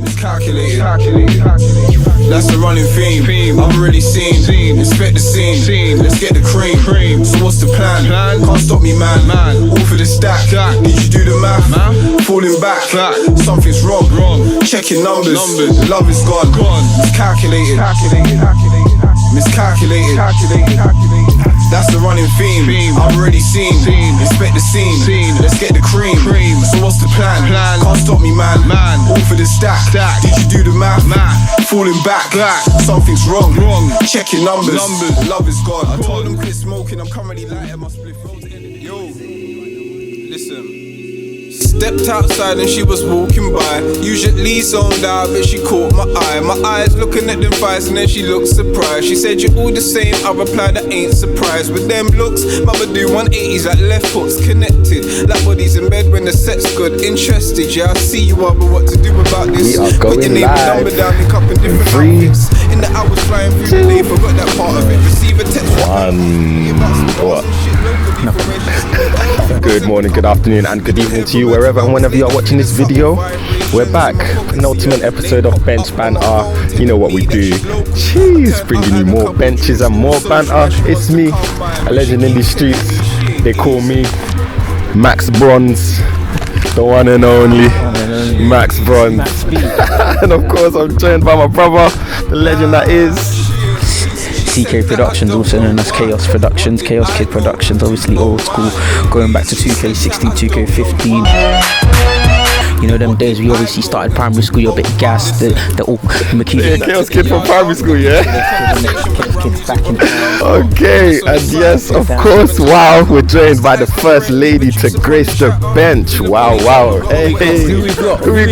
Miscalculated. That's the running theme. I've already seen. Inspect the scene. Let's get the cream. So what's the plan? Can't stop me, man. All for the stack. Did you do the math? Falling back. Something's wrong. Checking numbers. Love is gone. Miscalculated. Miscalculated. That's the running theme. I've already seen. Inspect the scene. Let's get the cream. So what's the plan? Can't stop me, man. All for the stack. Did you do the math? Falling back. Something's wrong. Checking numbers. Love is gone. I told them quit smoking. I'm currently lighting my split. Yo, listen. Stepped outside and she was walking by. Usually zoned out, but she caught my eye. My eyes looking at them thighs and then she looked surprised. She said, you're all the same. I replied, I ain't surprised. With them looks, mama do 180s like left hooks connected. Like bodies in bed when the set's good. Interested, yeah, I see you are, but what to do about this? We are going Put your name and number down, link up in different outfits. In the hours flying through the day, forgot that part of it. Receive a text. Good morning, good afternoon and good evening to you wherever and whenever you are watching this video. We're back, penultimate episode of Bench Banter. You know what we do. Jeez, bringing you more benches and more banter. It's me, a legend in these streets. They call me Max Bronze, the one and only Max Bronze. And of course I'm joined by my brother, the legend that is ZEIKE Productions, also known as Chaos Productions, Chaos Kid Productions, obviously old school, going back to 2K16, 2K15. You know them days we obviously started primary school, you're a bit gassed, the all Chaos Kid from primary school, yeah? Chaos Kids back in. Okay, and yes, of course, wow, we're joined by the first lady to grace the bench. Wow. Hey, who we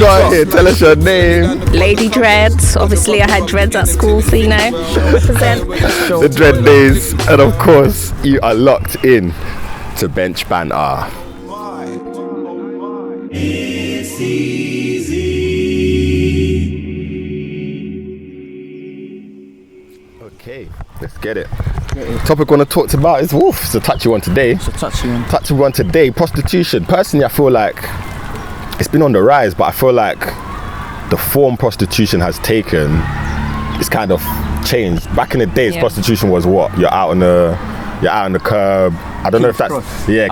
got here? Tell us your name. Lady Dreads. Obviously I had dreads at school, so you know, represent. The dread days, and of course, you are locked in to Bench Banter. It's easy. Okay, let's get it. Topic I want to talk about is it's a touchy one today. Touchy one today. Prostitution. Personally, I feel like it's been on the rise, but I feel like the form prostitution has taken is kind of changed. Back in the days, prostitution was what? You're out on the curb. I don't know if that's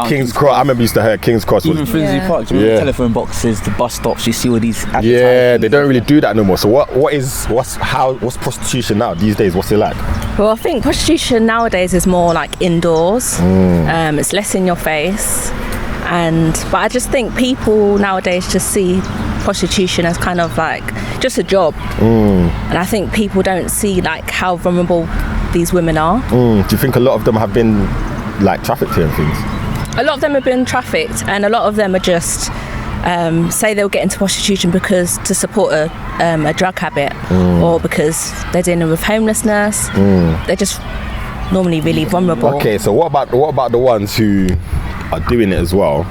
King's Cross. I remember used to hear King's Cross. Even Finsbury Park, do you remember the telephone boxes, the bus stops, you see all these advertisements. Yeah, they don't really do that no more. So what's prostitution now these days? What's it like? Well, I think prostitution nowadays is more like indoors. It's less in your face, but I just think people nowadays just see prostitution as kind of like just a job, and I think people don't see like how vulnerable these women are. Do you think a lot of them have been like trafficked here and things? A lot of them have been trafficked, and a lot of them are just say they'll get into prostitution because to support a drug habit, or because they're dealing with homelessness. They're just normally really vulnerable. Okay, so what about the ones who are doing it as well,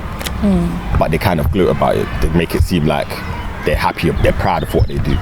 but they kind of gloat about it? They make it seem like they're happy, they're proud of what they do.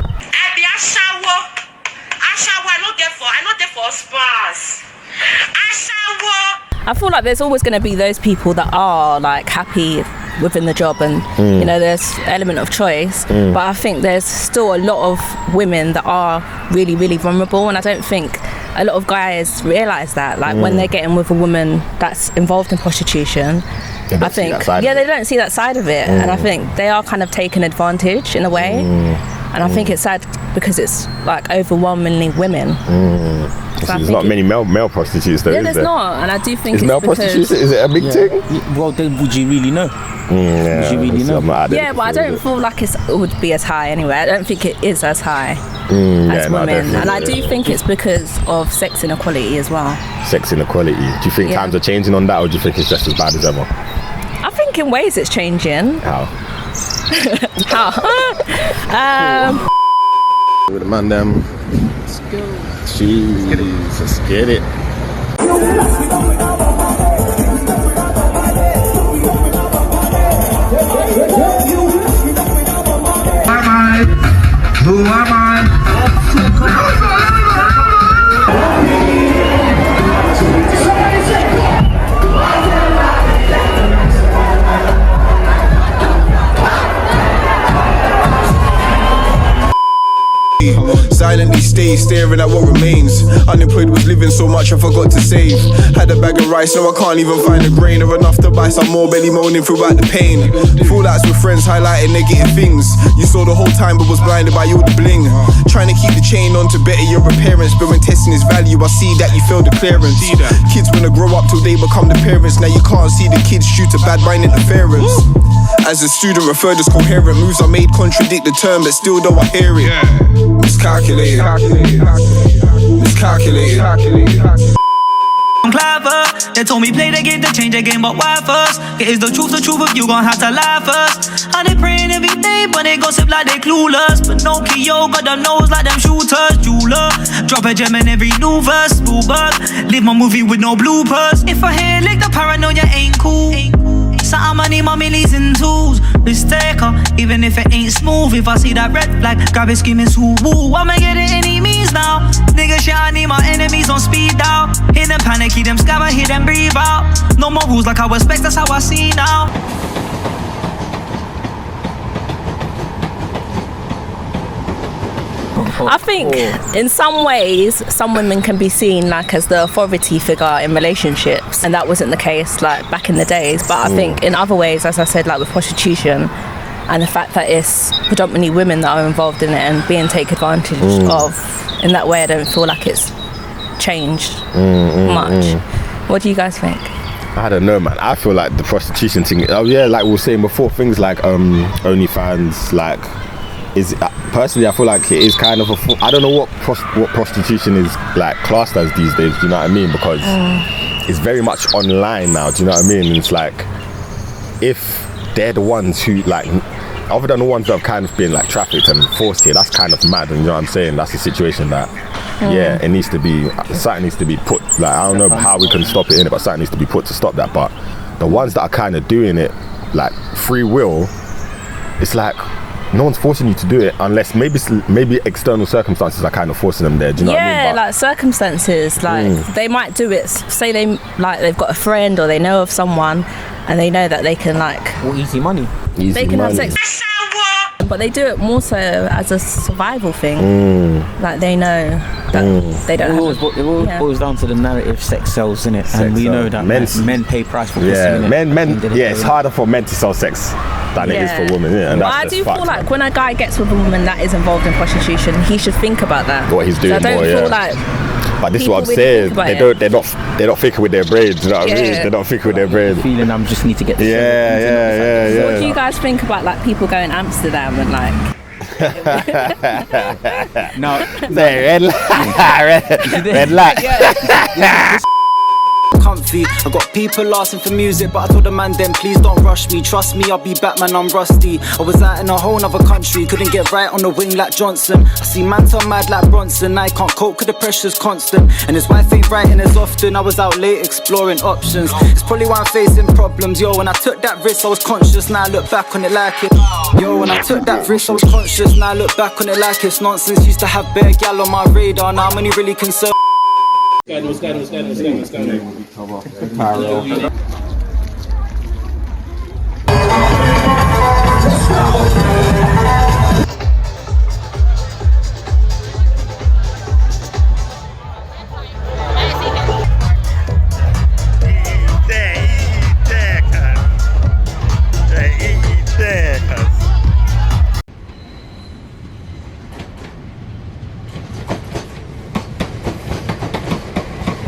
I feel like there's always going to be those people that are like happy within the job, and you know, there's an element of choice, but I think there's still a lot of women that are really, really vulnerable, and I don't think a lot of guys realise that. Like when they're getting with a woman that's involved in prostitution, I think they don't see that side of it, and I think they are kind of taken advantage in a way, and I think it's sad because it's like overwhelmingly women. So there's not many male prostitutes though, is there? Not, and I do think male prostitution, is it a big thing? Well, then would you really know? Would you really know? Yeah, but I don't feel like it would be as high anyway. I don't think it is as high as women, and I do think it's because of sex inequality as well. Sex inequality. Do you think times are changing on that, or do you think it's just as bad as ever? I think in ways it's changing. How? How? With the man them. Let's go. Jeez, let's get it. Who am I? me. Silently stay staring at what remains. Unemployed was living so much I forgot to save. Had a bag of rice, now I can't even find a grain or enough to buy some more, belly moaning throughout the pain. Fallouts with friends highlighting negative things. You saw the whole time but was blinded by all the bling. Trying to keep the chain on to better your appearance, but when testing its value I see that you failed the clearance. Kids wanna grow up till they become the parents. Now you can't see the kids shoot a bad mind interference. As a student referred as coherent, moves I made contradict the term, but still though I hear it. Miscalculated. Miscalculated. I'm clever. They told me play the game to change the game, but why first? It is the truth if you gon' have to lie first. And they praying every day, but they gossip like they clueless. But no Kyo got them nose like them shooters. Jeweler, drop a gem in every new verse. Spoolberg, live my movie with no bloopers. If I hear lick the paranoia ain't cool. So I'ma need my millies and tools. Mistaker, even if it ain't smooth. If I see that red flag, grab it screaming woo. I'ma get it any means now. Nigga shit, I need my enemies on speed dial. Hear them panic, hear them scabber, hear them breathe out. No more rules like I respect, that's how I see now. I think in some ways some women can be seen like as the authority figure in relationships, and that wasn't the case like back in the days. But I think in other ways, as I said, like with prostitution and the fact that it's predominantly women that are involved in it and being taken advantage of in that way, I don't feel like it's changed much. What do you guys think? I don't know, man. I feel like the prostitution thing, like we were saying before, things like OnlyFans, like, is personally I feel like it is kind of I don't know what prostitution is like classed as these days, do you know what I mean? Because it's very much online now, do you know what I mean? And it's like, if they're the ones who like, other than the ones that have kind of been like trafficked and forced here, that's kind of mad, and you know what I'm saying? That's a situation that it needs to be, something needs to be put, like, I don't know how we can stop it in it, but something needs to be put to stop that. But the ones that are kind of doing it like free will, it's like no one's forcing you to do it unless maybe external circumstances are kind of forcing them there. Do you know what I mean? Yeah, like circumstances, like they might do it. Say they've got a friend or they know of someone, and they know that they can easy money. Have sex, but they do it more so as a survival thing. Like they know that they don't. It always boils down to the narrative. Sex sells, innit? And we know that men pay price for pussy. Yeah, men. Yeah, it's harder for men to sell sex than it is for women. Yeah, and I do feel like when a guy gets with a woman that is involved in prostitution, he should think about that. What he's doing. I don't feel like. But this is what I'm saying. They're not thinking with their brains. You know what I mean? They're not thinking with their brains. Feeling I just need to get this. Yeah. So what do you guys think about like people going to Amsterdam and like? No. Red light. Comfy. I got people asking for music, but I told the man then please don't rush me. Trust me, I'll be back, man, I'm rusty. I was out in a whole nother country, couldn't get right on the wing like Johnson. I see man turn mad like Bronson. I can't cope cause the pressure's constant, and his wife ain't writing as often. I was out late exploring options. It's probably why I'm facing problems. Yo, when I took that risk I was conscious, now I look back on it like it. Yo, when I took that risk I was conscious, now I look back on it like it's nonsense. Used to have bare gal on my radar, now I'm only really concerned. What's going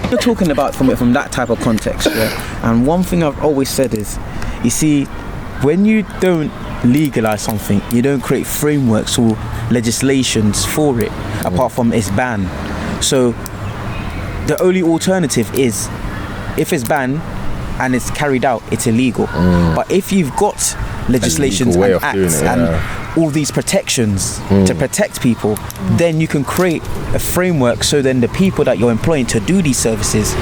You're talking about from that type of context, and one thing I've always said is, you see, when you don't legalize something, you don't create frameworks or legislations for it, apart from its ban. So the only alternative is, if it's banned and it's carried out, it's illegal. But if you've got legislations and acts and all these protections to protect people, then you can create a framework so then the people that you're employing to do these services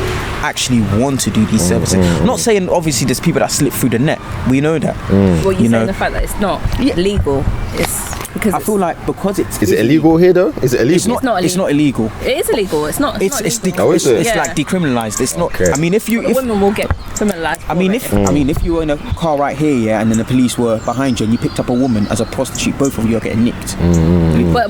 actually want to do these services. I'm not saying obviously there's people that slip through the net, we know that. Well, you know the fact that it's not legal, it's because because I feel like because it's Is it illegal here though? Is it illegal? It's not. not It's not illegal. It is illegal. It's not. It's illegal. is it? like decriminalized. It's not. Okay. I mean, if women will get criminalized. I mean, if you were in a car right here, yeah, and then the police were behind you, and you picked up a woman as a prostitute, both of you are getting nicked. But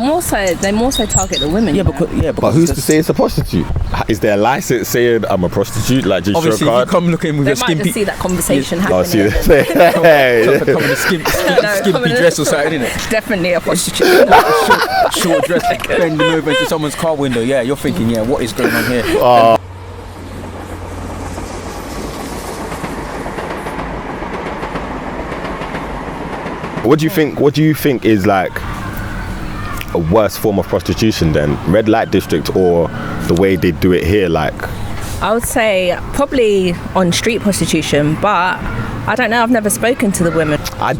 they more so target the women. Yeah, you know? because But who's to say it's a prostitute? Is there a license saying I'm a prostitute? Like, just obviously show a if you card? come looking with They a might just skimpy, see that conversation Oh, see, happening. come in a skimpy dress or something, innit? Definitely a prostitute. Short dress, bending over into someone's car window. Yeah, you're thinking, yeah, what is going on here? What do you think is like a worse form of prostitution then? Red light district or the way they do it here? Like, I would say probably on street prostitution, but I don't know. I've never spoken to the women. I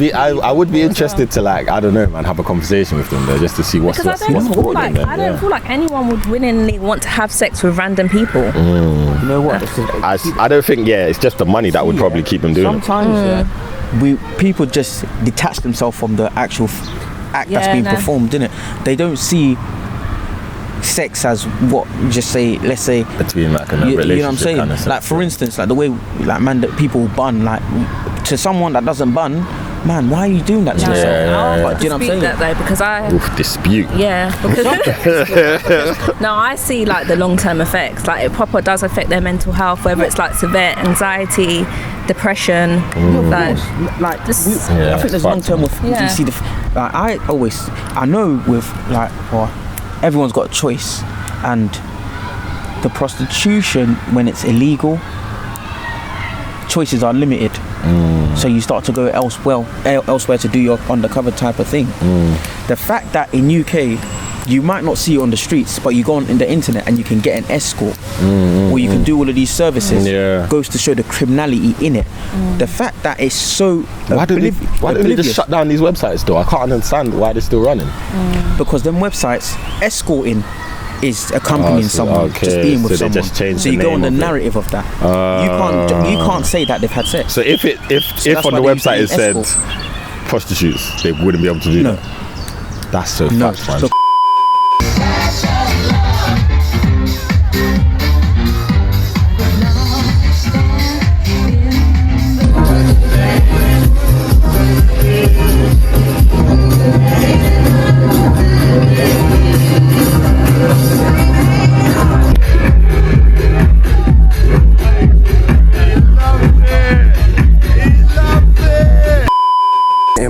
would be interested to, like, I don't know, man, have a conversation with them there just to see what's Because I don't feel brought them there. I don't feel like anyone would willingly want to have sex with random people. You know what? I don't think, it's just the money that would probably keep them doing it. Sometimes, people just detach themselves from the actual act that's being performed, innit? They don't see sex as what, just say, let's say, Between like a relationship, you know what I'm saying? kind of Like, for instance, like the way like that people bun, like to someone that doesn't bun, man, why are you doing that to yourself? Like, do you know what I'm saying? That though, because dispute. Because no, I see like the long-term effects. Like it proper does affect their mental health, whether it's like severe anxiety, depression. Like this, I think there's long term with you see like I know with like everyone's got a choice, and the prostitution, when it's illegal, choices are limited. So you start to go elsewhere to do your undercover type of thing. The fact that in UK you might not see it on the streets, but you go on the internet and you can get an escort, or you can do all of these services, goes to show the criminality in it. The fact that it's so why don't they just shut down these websites though? I can't understand why they're still running. Because them websites, escorting is accompanying someone, just being with someone. Just so you go on the narrative of that. You can't say that they've had sex. So if on the website it said prostitutes, they wouldn't be able to do that. That's so facts, man.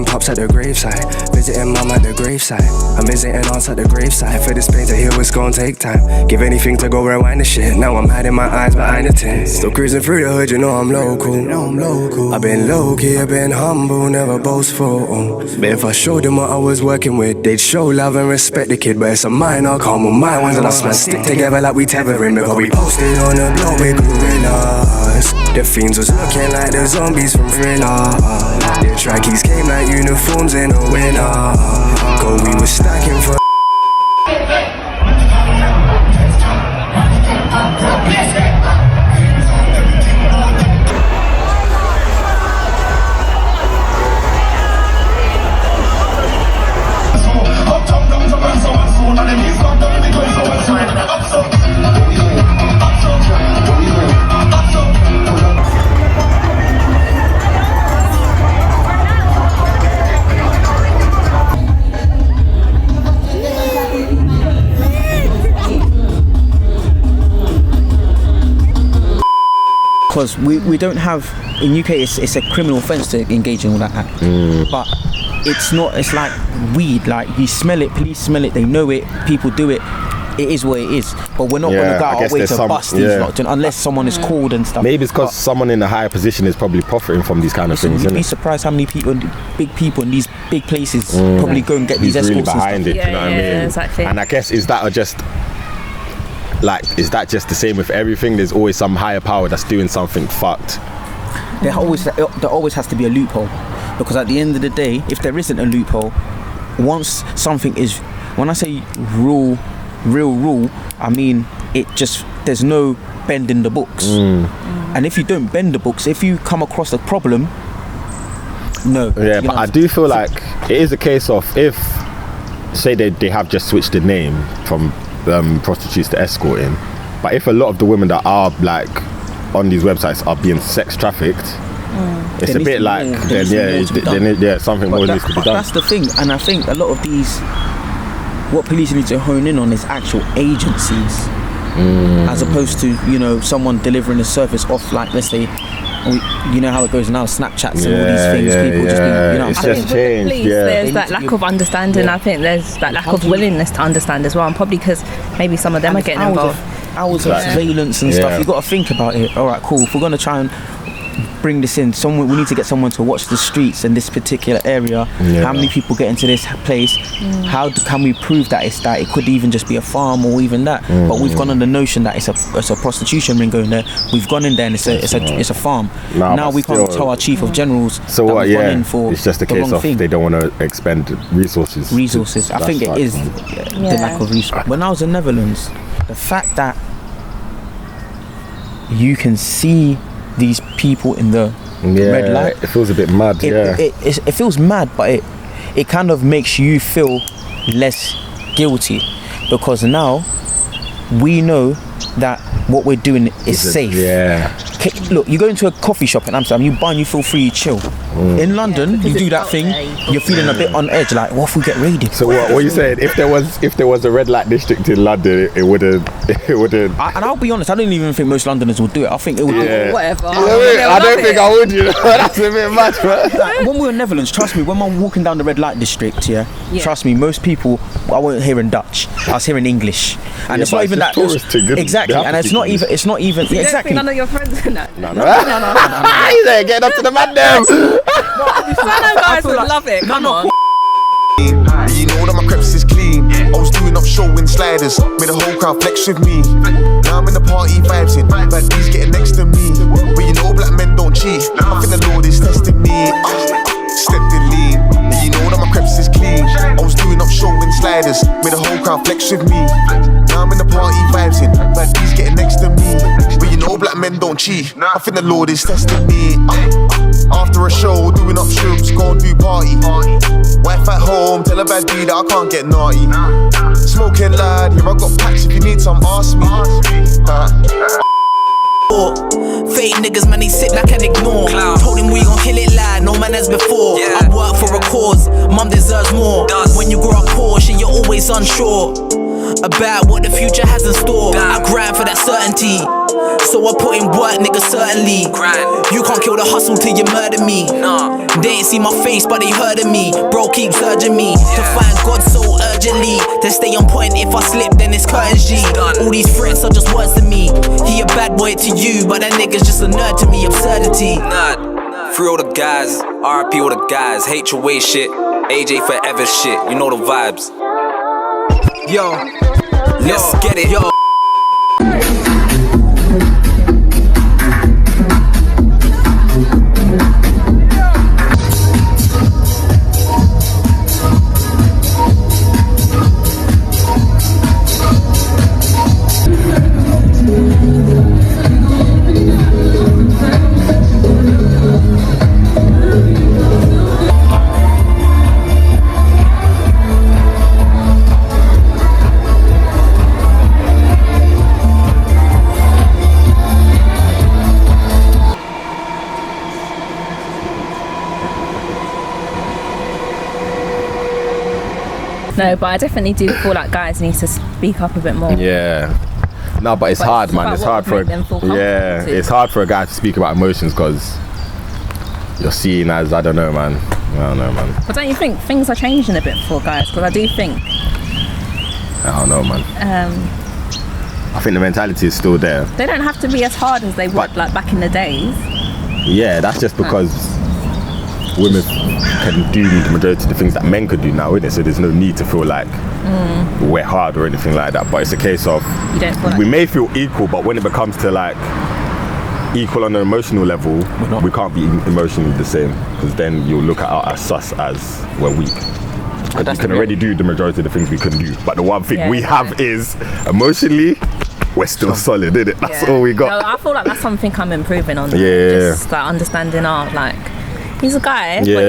Pops at the graveside, visiting mom at the graveside. I'm visiting aunts at the graveside. For this pain to heal, it's gonna take time. Give anything to go rewind the shit. Now I'm hiding my eyes behind the tent. Still cruising through the hood, you know I'm local. I've been low-key, I've been humble, never boastful. But if I showed them what I was working with, they'd show love and respect the kid. But it's a minor, calm with my ones, and I smash stick together like we tethering. Because we posted on the block with gorillas. The fiends was looking like the zombies from Thriller. The trackies came like uniforms in a winter. Cause we was stacking for because we don't have in UK it's a criminal offence to engage in all that act, but it's not. It's like weed. Like you smell it, police smell it, they know it, people do it. It is what it is, but we're not going to go out our way to bust these lot unless someone is called and stuff. Maybe it's because someone in a higher position is probably profiting from these kind of things. You'd be surprised how many big people in these big places probably go and get these escorts really behind and it. You know what I mean? Exactly. And I guess is that just the same with everything? There's always some higher power that's doing something fucked. There always has to be a loophole, because at the end of the day, if there isn't a loophole, once something is, when I say real rule, I mean there's no bending the books. And if you don't bend the books, if you come across a problem, no. Yeah, but I do feel like it is a case of if say they have just switched the name from prostitutes to escorting, but if a lot of the women that are like on these websites are being sex trafficked, it's a bit like something more needs to be done. That's the thing, and I think a lot of these, what police need to hone in on is actual agencies, as opposed to, you know, someone delivering a service off, like, let's say, you know how it goes now, Snapchats and all these things, people just be, you know, it's I just think changed. with the police, there's that lack of understanding. I think there's that lack of willingness to understand as well, and probably because maybe some of them are getting involved. Hours of surveillance and stuff. You've got to think about it. All right, cool. If we're going to try and bring this in, we need to get someone to watch the streets in this particular area. How many people get into this place? How can we prove that it could even just be a farm or even that? But we've gone on the notion that it's a prostitution ring going there. We've gone in there and it's a farm. Now we can't tell our chief of generals that we've gone in for it's just a case of they don't want to expend resources. I think it is the lack of resources. When I was in Netherlands, the fact that you can see these people in the red light, it feels a bit mad. It feels mad, but it kind of makes you feel less guilty, because now we know that what we're doing is safe. Look, you go into a coffee shop in Amsterdam, you buy and you feel free, you chill. In London, you do that thing, you're feeling a bit on edge, like, what if we get raided? So what you saying? If there was a red light district in London, it wouldn't. And I'll be honest, I don't even think most Londoners will do it. I think it would. Whatever. I don't think I would. You know, that's a bit mad, man. Like, when we were in Netherlands, trust me, when I'm walking down the red light district, trust me, most people, I wasn't hearing Dutch, I was hearing English, and it's not even that exactly, and it's not even exactly. None of your friends in that. No. He's there getting up to the man them. Guys would love it. Come on. You know that my creps is clean. I was doing up show in sliders, made a whole crowd flex with me. Now I'm in the party vibes in, bad B's getting next to me. But you know black men don't cheat. I think the Lord is testing me. Stepped in lean. You know that my creps is clean. I was doing up show in sliders, made a whole crowd flex with me. Now I'm in the party vibes in, bad B's getting next to me. But you know black men don't cheat. I think the Lord is testing me. After a show, doing up shrooms, go and do party. Wife at home, tell a bad B that I can't get naughty. Smoking lad, here I got packs, if you need some, ask me. Fake niggas, man, they sit like an ignore. Told him we gon' kill it like no man as before. I work for a cause, mum deserves more. When you grow up poor, shit, you're always unsure about what the future has in store. I grind for that certainty, so I put in work, nigga, certainly. You can't kill the hustle till you murder me. They ain't see my face, but they heard of me. Bro keeps urging me to find God so urgently, to stay on point. If I slip, then it's curtain G. All these threats are just words to me. He a bad boy to you, but that nigga's just a nerd to me. Absurdity. Free all the guys, RIP all the guys. HOA shit, AJ forever shit. You know the vibes. Yo, let's get it. Yo. No, but I definitely do feel like guys need to speak up a bit more. No, but it's hard, man. It's hard for it's hard for a guy to speak about emotions because you're seen as I don't know, man. But don't you think things are changing a bit for guys? Because I do think. I don't know, man. I think the mentality is still there. They don't have to be as hard as they would like back in the days. Yeah, that's just because women can do the majority of the things that men could do now, isn't it? So there's no need to feel like we're hard or anything like that. But it's a case of we may feel equal, but when it becomes to like equal on an emotional level, we can't be emotionally the same, because then you'll look at us as sus as we're weak. Because we can already do the majority of the things we can do. But the one thing we have is emotionally, we're still solid, isn't it? That's all we got. No, I feel like that's something I'm improving on. Yeah. Just like understanding our like he's a guy, Yeah. but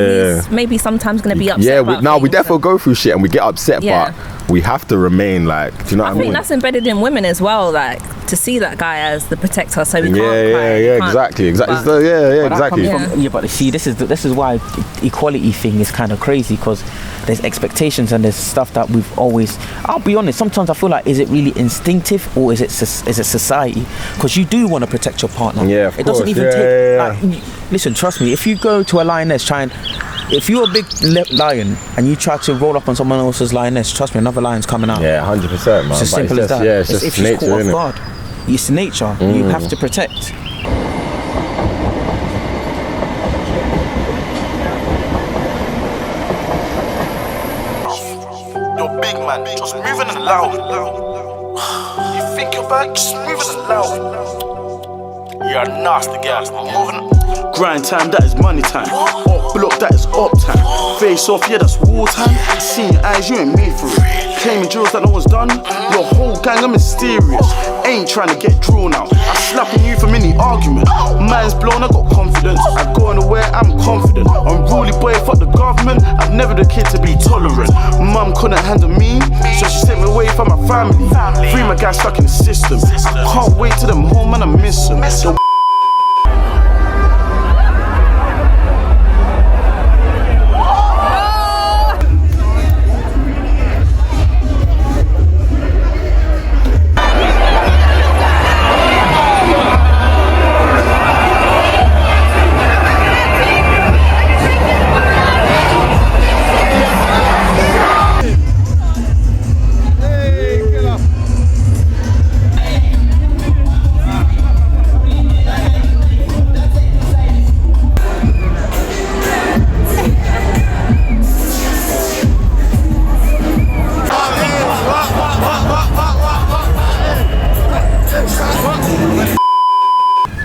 he's maybe sometimes going to be upset. Yeah, about we things, definitely go through shit and we get upset, Yeah. but we have to remain like, do you know what I I mean? think that's embedded in women as well, like to see that guy as the protector, so we can't cry. Yeah, exactly. But Exactly. that comes from- but see, this is why equality thing is kind of crazy, because there's expectations and there's stuff that we've always. I'll be honest. Sometimes I feel like, is it really instinctive or is it society? Because you do want to protect your partner. Yeah, of it doesn't course. even Yeah, take. yeah, Like, listen, trust me. If you go to a lioness, if you're a big lion and you try to roll up on someone else's lioness, trust me, another lion's coming out. Yeah, 100%, man. It's as simple as that. Yeah, it's If just she's nature, caught off innit? guard, it's nature. You have to protect. You're big man, just moving it loud. You think you're bad, just moving it loud. You're a nasty girl, moving. Grind time, that is money time. Up block, that is up time. Face off, yeah, that's war time. Seeing your eyes, you ain't made for it. Claiming drills that no one's done. Your whole gang are mysterious. Ain't trying to get drawn out. I'm slapping you from any argument. Man's blown, I got confidence. I go anywhere, I'm confident. Unruly boy, fuck the government. I've never the kid to be tolerant. Mum couldn't handle me, so she sent me away from my family. Free my guy stuck in the system. I can't wait till them home and I miss them.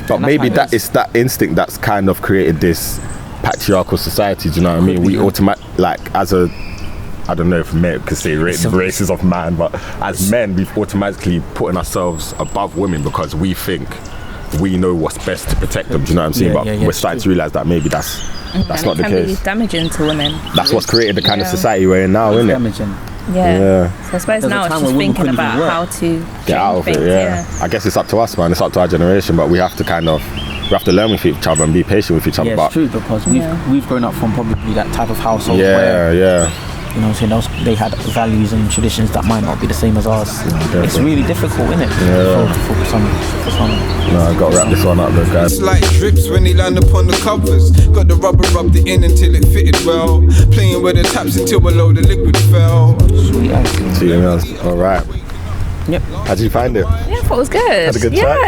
But maybe that is that instinct that's kind of created this patriarchal society. Do you know what I mean? We as a, I don't know if men could say races of man, but as men, we've automatically putting ourselves above women because we think we know what's best to protect them. Do you know what I'm saying? But we're starting to realise that maybe that's not the case. It can be damaging to women. That's what's created the kind of society we're in now, isn't it? Damaging. Yeah. So I suppose now it's just thinking about how to get out of it. Yeah. I guess it's up to us, man. It's up to our generation, but we have to learn with each other and be patient with each other. Yeah, it's true, because we've grown up from probably that type of household where you know, they had values and traditions that might not be the same as ours. It's really difficult, isn't it? For some. No, I got to wrap this one up, though, guys. It's like drips when they land upon the covers. Got the rubber rubbed it in until it fitted well. Playing with the taps until below the liquid fell. Sweet. All right. Yep. How did you find it? Yeah, I thought it was good. Had a good chat?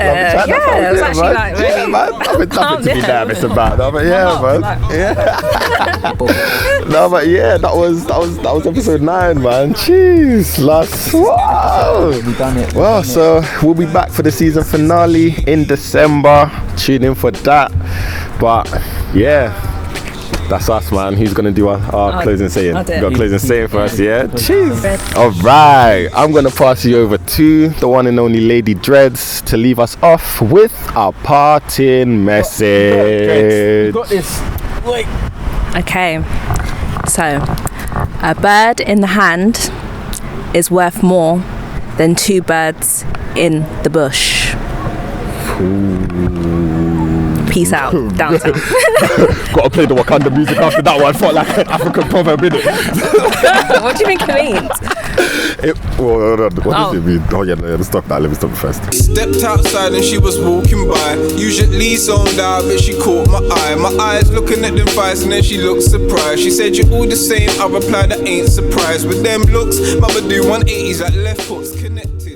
Yeah, it was actually like really man. Nothing to be nervous about. No, but no, but that was episode 9, man. Jeez, wow. We've done it. Well, so we'll be back for the season finale in December. Tune in for that. But that's us, man. Who's gonna do our closing saying? I'll do it. Got closing saying for us, yeah? Cheers. All right, I'm gonna pass you over to the one and only Lady Dreads to leave us off with our parting message. Got this. Wait. Okay. So, a bird in the hand is worth more than 2 birds in the bush. Peace out, downtown. Gotta play the Wakanda music after that one. Felt like an African proverb, innit? What do you think it means? What does it mean? Oh yeah, let's stop that. Let me stop first. Stepped outside and she was walking by. Usually zoned out, but she caught my eye. My eyes looking at them thighs and then she looked surprised. She said, "You're all the same." I replied, "I ain't surprised." With them looks, mama do 180s like left hooks connected.